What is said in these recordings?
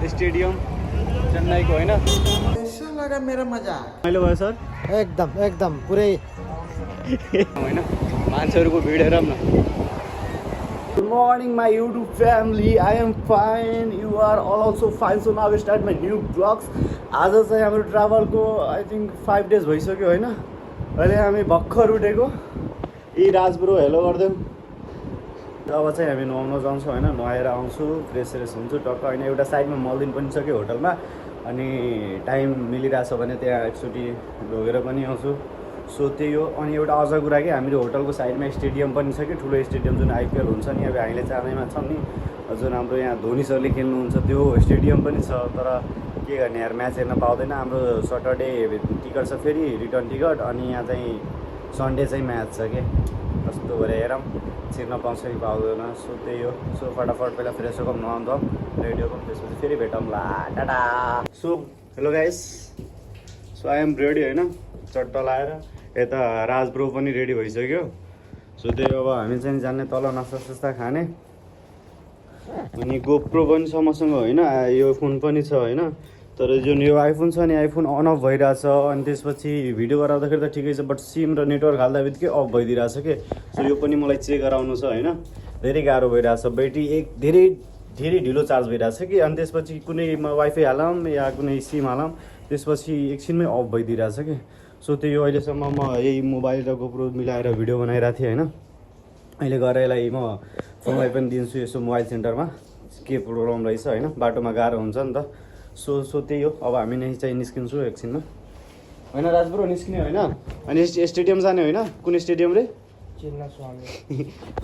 stadium चेन्नईको होइन कैसा लगा मेरा मजाक रमाइलो भयो सर एकदम एकदम पुरै होइन मान्छेहरूको भिड हेरौँ न good morning my YouTube family I am fine you are all also fine so now start my new blogs आज चाहिँ हाम्रो ट्राभलको आई थिङ्क 5 डेज भइसक्यो होइन अहिले हामी भर्खर उठेको यी राजब्रो हेलो गरिदिउँ अब चाहिँ हामी नुहाउन जान्छौँ होइन नुहाएर आउँछु फ्रेस हुन्छु टक्क होइन एउटा साइडमा मलदिन पनि सक्यो होटलमा अनि टाइम मिलिरहेछ भने त्यहाँ एकचोटि लगेर पनि आउँछु सो त्यही हो अनि एउटा अझ कुरा कि हाम्रो होटलको साइडमा स्टेडियम पनि छ कि ठुलो स्टेडियम जुन आइपिएल हुन्छ नि अब हामीले चाँदैमा छौँ नि जुन हाम्रो यहाँ धोनी सरले खेल्नुहुन्छ त्यो स्टेडियम पनि छ तर के गर्ने यार म्याच हेर्न पाउँदैन हाम्रो सटरडे टिकट छ फेरि रिटर्न टिकट अनि यहाँ चाहिँ सन्डे चाहिँ म्याच छ कि कस्तो गरेर हेरौँ छिर्न पाउँछ कि पाउँदैन सो त्यही हो सो फटाफट पहिला फ्रेस होकौँ नुहाउँछौँ रेडी होकौँ त्यसपछि फेरि भेटौँला tata so hello guys so I am ready होइन चट्टा लाएर यता राजब्रो पनि रेडी भइसक्यो सो त्यही अब हामी चाहिँ जाने तल नास्ता खाने अनि गोप्रो पनि छ मसँग होइन यो फोन पनि छ होइन तर जुन यो आइफोन छ नि आइफोन अन अफ भइरहेछ अनि त्यसपछि भिडियो गराउँदाखेरि त ठिकै छ बट सिम र नेटवर्क हाल्दा बित्तिकै अफ भइदिरहेछ के सो यो पनि मलाई चेक गराउनु छ होइन धेरै गाह्रो भइरहेछ ब्याट्री धेरै ढिलो चार्ज भइरहेछ कि अनि त्यसपछि कुनै वाइफाई हालौँ या कुनै सिम हालौँ त्यसपछि एकछिनमै अफ भइदिरहेछ कि सो त्यही हो अहिलेसम्म म यही मोबाइल र गोप्रो मिलाएर भिडियो बनाइरहेको थिएँ होइन अहिले गएर यसलाई म फोनलाई पनि दिन्छु यसो मोबाइल सेन्टरमा के प्रोब्लम रहेछ होइन बाटोमा गाह्रो हुन्छ नि त सो त्यही हो अब हामी नै चाहिँ निस्किन्छु एकछिनमा होइन राजब्रो निस्किने होइन अनि स्टेडियम जाने होइन कुन स्टेडियम रे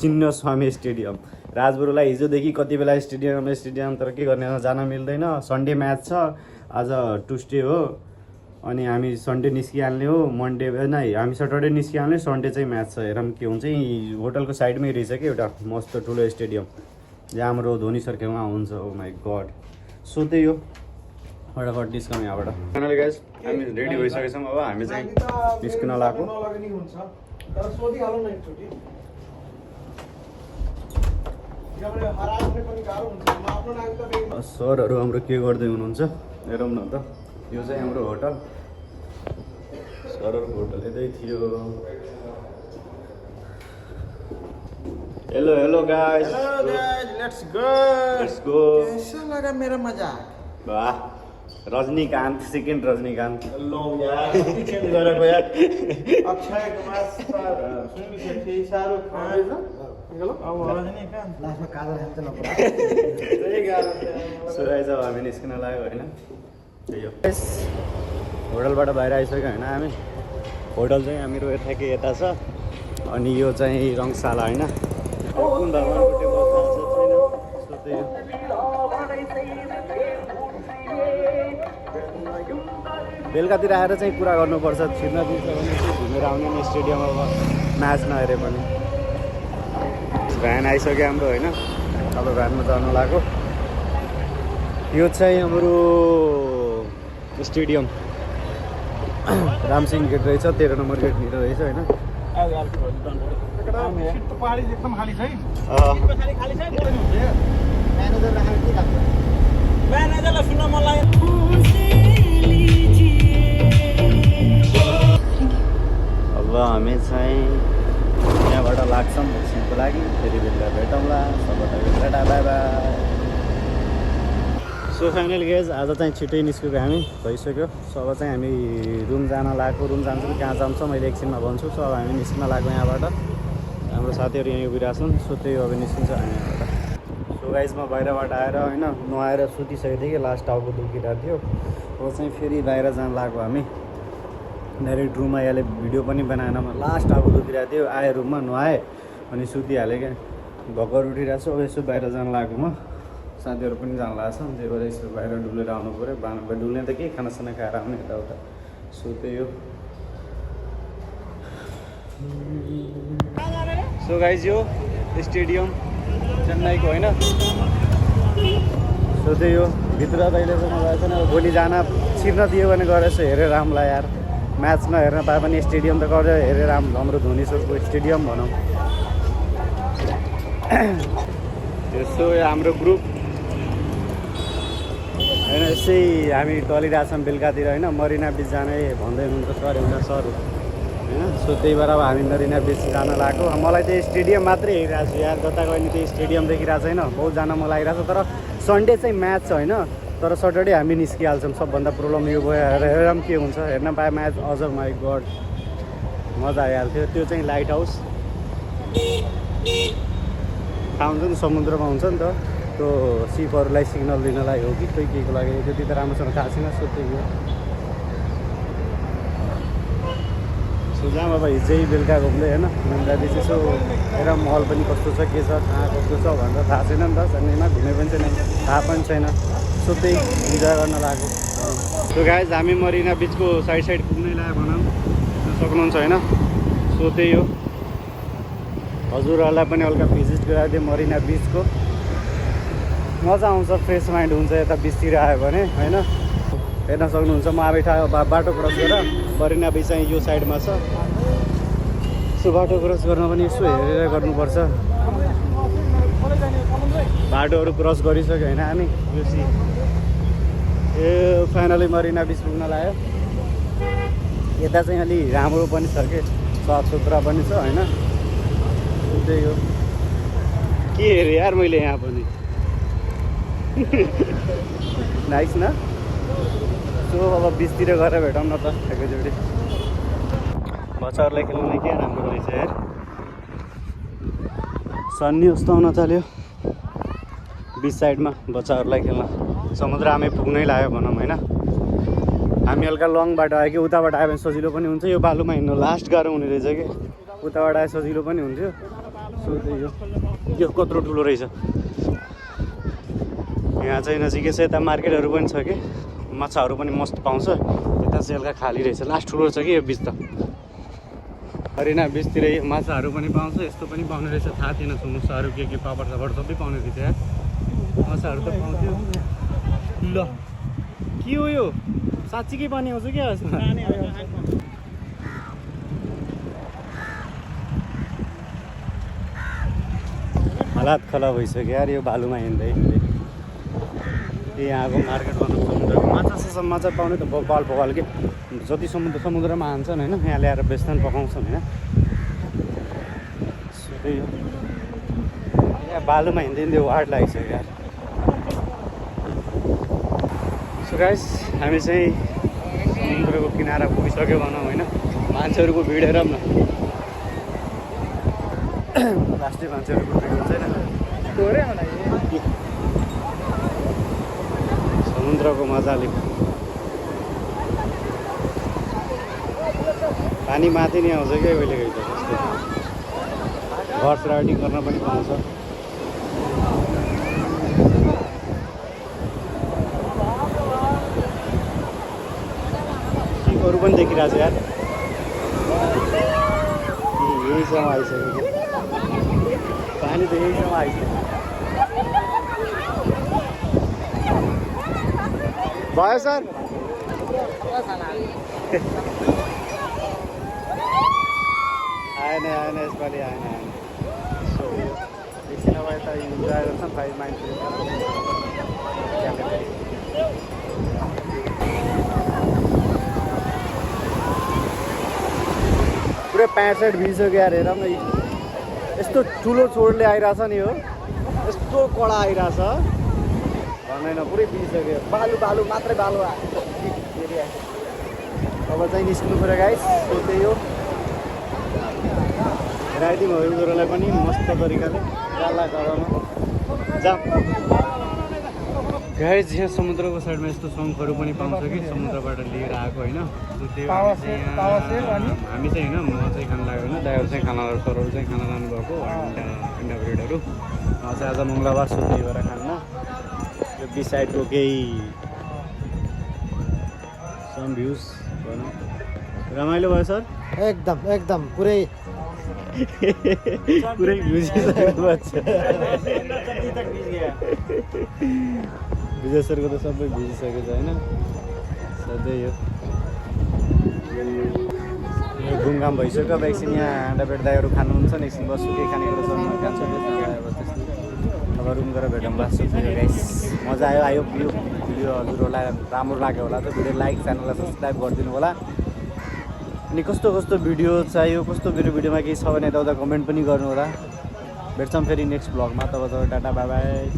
चिन्न स्वामी स्टेडियम राजब्रोलाई हिजोदेखि कति बेला स्टेडियम तर के गर्ने जान मिल्दैन सन्डे म्याच छ आज ट्युसडे हो अनि हामी सन्डे निस्किहाल्ने हो मन्डे नै हामी सटरडे निस्किहाल्ने सन्डे चाहिँ म्याच छ हेरौँ के हुन्छ यहीँ होटलको साइडमै रहेछ कि एउटा मस्त ठुलो स्टेडियम जहाँ हाम्रो धोनी सर खेल्न आउँछ ओ माई गड सो त्यही हो फटाफट निस्कौँ यहाँबाट फाइनली गाइस हामी रेडी भइसकेका छौँ अब हामी चाहिँ निस्किन लागेको सरहरू हाम्रो के गर्दै हुनुहुन्छ हेरौँ न त यो चाहिँ हाम्रो होटल सरहरूको होटल यतै थियो hello hello guys let's go कैसा लगा मेरा मजाक वाह रजनीकान्त सेकेन्ड रजनीकान्त लो यार चेन्ज गरेको यार अक्षय कुमार सुनील शेट्टी शाहरुख खान अब रजनीकान्त लास्टमा काजल खान्छ न त्यही गाह्रो सो गाइस अब हामी निस्किन लाग्यो होइन त्यही हो होटलबाट बाहिर आइसक्यो होइन हामी होटल चाहिँ हाम्रो यताकै यता छ अनि यो चाहिँ रङशाला होइन कुन भगवान्को टेबल छैन सो त्यही बेलुकातिर आएर चाहिँ कुरा गर्नुपर्छ छिर्न दिन्छ भने चाहिँ घुमेर आउने नि स्टेडियम अब म्याच नहेरे पनि भ्यान आइसक्यो हाम्रो होइन अब भ्यानमा जानु लाग्यो यो चाहिँ हाम्रो स्टेडियम रामसिंह गेट रहेछ 13 नम्बर गेटनिर रहेछ होइन अब हामी चाहिँ यहाँबाट लाग्छौँ एकछिनको लागि फेरि बेलुका भेटौँला सबैलाई tata bye by so final गेज आज चाहिँ छिट्टै निस्केको हामी भइसक्यो सो अब चाहिँ हामी रुम जान लागेको रुम जान्छौँ कहाँ जान्छौँ मैले एकछिनमा भन्छु सो अब हामी निस्किन लाग्यो यहाँबाट हाम्रो साथीहरू यहीँ उभिरहेछन् सो त्यही अब निस्किन्छ हामी यहाँबाट सो गाइजमा बाहिरबाट आएर होइन नुहाएर सुतिसकेको थिएँ कि लास्ट टाउको दुखिरहेको थियो अब चाहिँ फेरि बाहिर जान लाग्यो हामी डाइरेक्ट रुममा यसले भिडियो पनि बनाएन म लास्ट टाउको दुखिरहेको थियो आएँ रुममा नुहाएँ अनि सुतिहालेँ क्या भर्खर उठिरहेको छु अब यसो बाहिर जान लाग्यो म साथीहरू पनि जानु लाग्छ त्यही भएर यसो बाहिर डुलेर आउनु पऱ्यो बाहिर डुल्ने त केही खानासाना खाएर आउने यताउता सो त्यही हो सो गाइज यो स्टेडियम चेन्नईको होइन सो त्यही हो भित्र त अहिलेसम्म गएको छैन अब भोलि जान छिर्न दियो भने गएर यसो हेरेर राम्ला यार म्याच नहेर्न पाए पनि स्टेडियम त गरेर हेरेर हाम्रो धोनी सरको स्टेडियम भनौँ त्यसो हाम्रो ग्रुप यसै हामी टलिरहेछौँ बेलुकातिर होइन मरिना बिच जाने भन्दै हुनुहुन्छ सर एउटा सर होइन सो त्यही भएर अब हामी मरिना बिच जान लागेको मलाई चाहिँ स्टेडियम मात्रै हेरिरहेको छु यार जता गयो नि त्यही स्टेडियम देखिरहेको छैन बहुत जान मन लागिरहेको छ तर सन्डे चाहिँ म्याच छ होइन तर सटरडे हामी निस्किहाल्छौँ सबभन्दा प्रब्लम यो भयो हेरेर पनि के हुन्छ हेर्न पाए म्याच अझ माई गड मजा आइहाल्थ्यो त्यो चाहिँ लाइट हाउस थाहा हुन्छ नि समुद्रमा हुन्छ नि त त्यो सिपहरूलाई सिग्नल दिनलाई हो कि कोही केको लागि त्यति त राम्रोसँग थाहा छैन सो त्यही हो सो जाऊँ अब हिजै बेलुका घुम्दै होइन मन्दिर चाहिँ यसो हेर महल पनि कस्तो छ के छ कहाँ कस्तो छ भनेर थाहा छैन नि त सन्डेमा घुमे पनि छैन थाहा पनि छैन सो त्यही इन्जोय गर्न लागेको सो गाइज हामी मरिना बिचको साइड घुम्नै लाग्यो भनौँ सक्नुहुन्छ होइन सो त्यही हो हजुरहरूलाई पनि हल्का भिजिट गराइदियो मरिना बिचको मजा आउँछ फ्रेस माइन्ड हुन्छ यता बिचतिर आयो भने होइन हेर्न सक्नुहुन्छ म अब बाटो क्रस गरेर मरिना बिच चाहिँ यो साइडमा छ सो बाटो क्रस गर्न पनि यसो हेरेर गर्नुपर्छ बाटोहरू क्रस गरिसक्यो होइन हामी यो ए फाइनली मरिना बिच पुग्न लाग्यो यता चाहिँ अलि राम्रो पनि छ कि साफ सुथरा पनि छ होइन त्यही हो के हेरेँ यार मैले यहाँ पनि नाइस न सो अब बिचतिर गएर भेटौँ न त एकैचोटि बच्चाहरूलाई खेल्नु के राम्रो रहेछ यार सन्नी जस्तो आउन थाल्यो बिच साइडमा बच्चाहरूलाई खेल्न समुद्र हामी पुग्नै लाग्यो भनौँ होइन हामी हल्का लङ बाटो आयो कि उताबाट आयो भने सजिलो पनि हुन्छ यो बालुमा हिँड्नु लास्ट गाह्रो हुने रहेछ कि उताबाट आयो सजिलो पनि हुन्थ्यो सो त्यही हो यो कत्रो ठुलो रहेछ यहाँ चाहिँ नजिकै छ यता मार्केटहरू पनि छ कि माछाहरू पनि मस्त पाउँछ यता चाहिँ हल्का खाली रहेछ लास्ट ठुलो छ कि यो बिच त मरिना बिचतिर माछाहरू पनि पाउँछ यस्तो पनि पाउने रहेछ थाहा थिएन समोसाहरू के पापड सापड सबै पाउने रहेछ यार माछाहरू त पाउँथ्यो ल के हो यो साँच्चीकै पानी आउँछ क्या हालात खला भइसक्यो यार यो बालुमा हिँड्दै यहाँको मार्केट भनौँ समुद्रको माछा पाउने त बगाल कि जति समुद्रमा हान्छन् होइन यहाँ ल्याएर बेच्छन् पकाउँछन् होइन त्यही हो यहाँ बालुमा हिँड्दै वार्ड लागिसक्यो यार सो गाइस हामी चाहिँ समुद्रको किनारा पुगिसक्यो भनौँ होइन मान्छेहरूको भिड हेरौँ न लास्टै मान्छेहरूको भिड हुन्छ होइन समुद्रको मजाले पानी माथि नै आउँछ क्या कहिले कहिले त्यस्तो हर्स राइडिङ गर्न पनि पाउँछ सिपहरू पनि देखिरहेको छ यार यहीसम्म आइसक्यो कि पानी त यहीसम्म आइसक्यो भयो सर आएन यसपालि आएन सो एकछिन अब यता इन्जोय गर्छन् 5 माइल पुरै 65 भिजिसक्यो यार हेर न यस्तो ठुलो चोडले आइरहेछ नि हो यस्तो कडा आइरहेछ भन्दैन पुरै भिजिसक्यो बालु मात्रै बालु अब चाहिँ निस्किनु पऱ्यो गाइस सो त्यही हो राइडिङ हजुरहरूलाई पनि मस्त तरिकाले डाला गराउनु जाऊँ गाइस यहाँ समुद्रको साइडमा यस्तो शङ्खहरू पनि पाउँछ कि समुद्रबाट लिएर आएको होइन त्यो हामी चाहिँ होइन म चाहिँ खान लाग्यो होइन दाइहरू चाहिँ खानाहरू सरहरू चाहिँ खाना लानुभएको अन्डा ब्रेडहरू म चाहिँ आज मङ्गलबार सो त्यही भएर खान्न यो बिच साइडको केही सम भ्युज भनौँ रमाइलो भयो सर एकदम पुरै भिजिसक्नु छ विजय सरको त सबै भिजिसकेको छ होइन सधैँ यो घुमघाम भइसक्यो अब एकछिन यहाँ आँडा बेड दाइहरू खानुहुन्छ नि एकछिन बस्छु केही खानेकुरा छ खान्छु अब अब रुम गएर भेटौँ लास्ट गाइस मजा आयो यो भिडियो हजुरहरूलाई राम्रो लाग्यो होला त भिडियो लाइक च्यानललाई सब्सक्राइब गरिदिनु होला अनि कस्तो कस्तो भिडियो चाहियो कस्तो भिडियोमा केही छ भने यताउता कमेन्ट पनि गर्नु होला भेट्छौँ फेरि नेक्स्ट भ्लगमा तब टाटा बाई बाई